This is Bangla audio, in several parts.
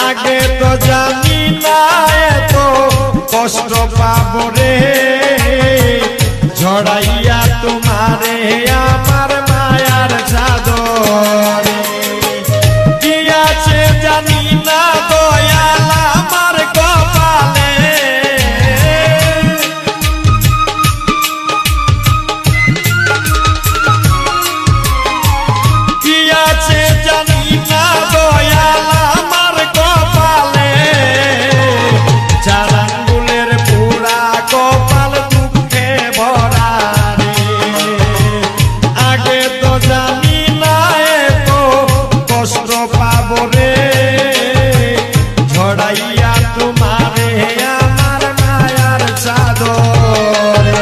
আগে তো জানি না এত কষ্ট পাবো রে ঝড়াইয়া তোমারে আমার মায়ার চাদরে কি আছে জানি না দয়াল আমার কপালে কি আছে জানি না দয়াল আমার কপালে চার আঙ্গুলের পুরা কপাল দুঃখে ভরা রে আগে তো জানি না এত কষ্ট পাবো রে ঝড়াইয়া তোমারে আমার মায়ার চাদরে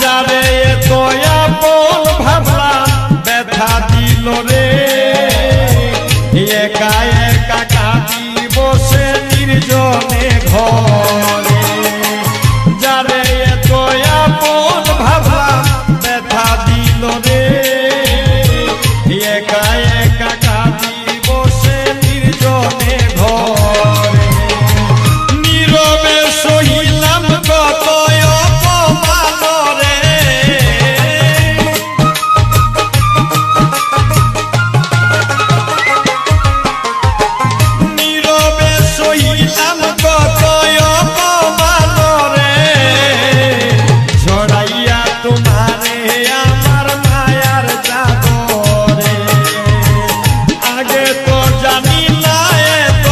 যারে দয়া বল ভাবলাম ব্যথা দিল রে একা একা কাঁদি বসে নির্জনে ঘরে যারে দয়া বল ভাবলাম ব্যথা দিল রে একা একা কাঁদি বসে নির্জনে ঘরে নীরবে সহিলাম কত অপমান রে নীরবে সহিলাম কত অপমান রে ঝড়াইয়া তোমারে আমার মায়ার চাদরে আগে তো জানি না এত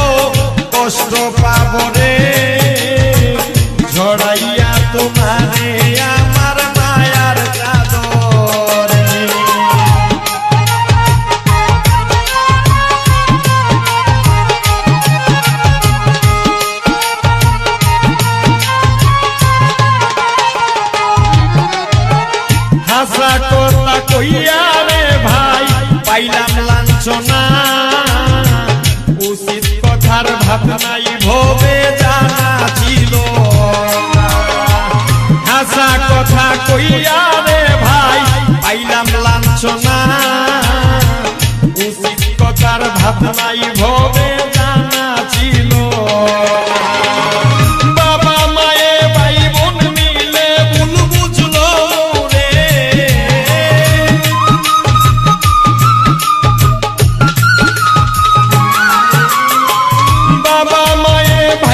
কষ্ট পাবো রে ঝড়াইয়া তোমারে আমার মায়ার চাদরে হাসা কথা কইয়া রে ভাই পাইলাম লাঞ্ছনা উচিত কথার ভাবনাই ভবে জানা ছিল না। হাসা কথা কইয়া রে ভাই পাইলাম লাঞ্ছনা উচিত কথার ভাবনাই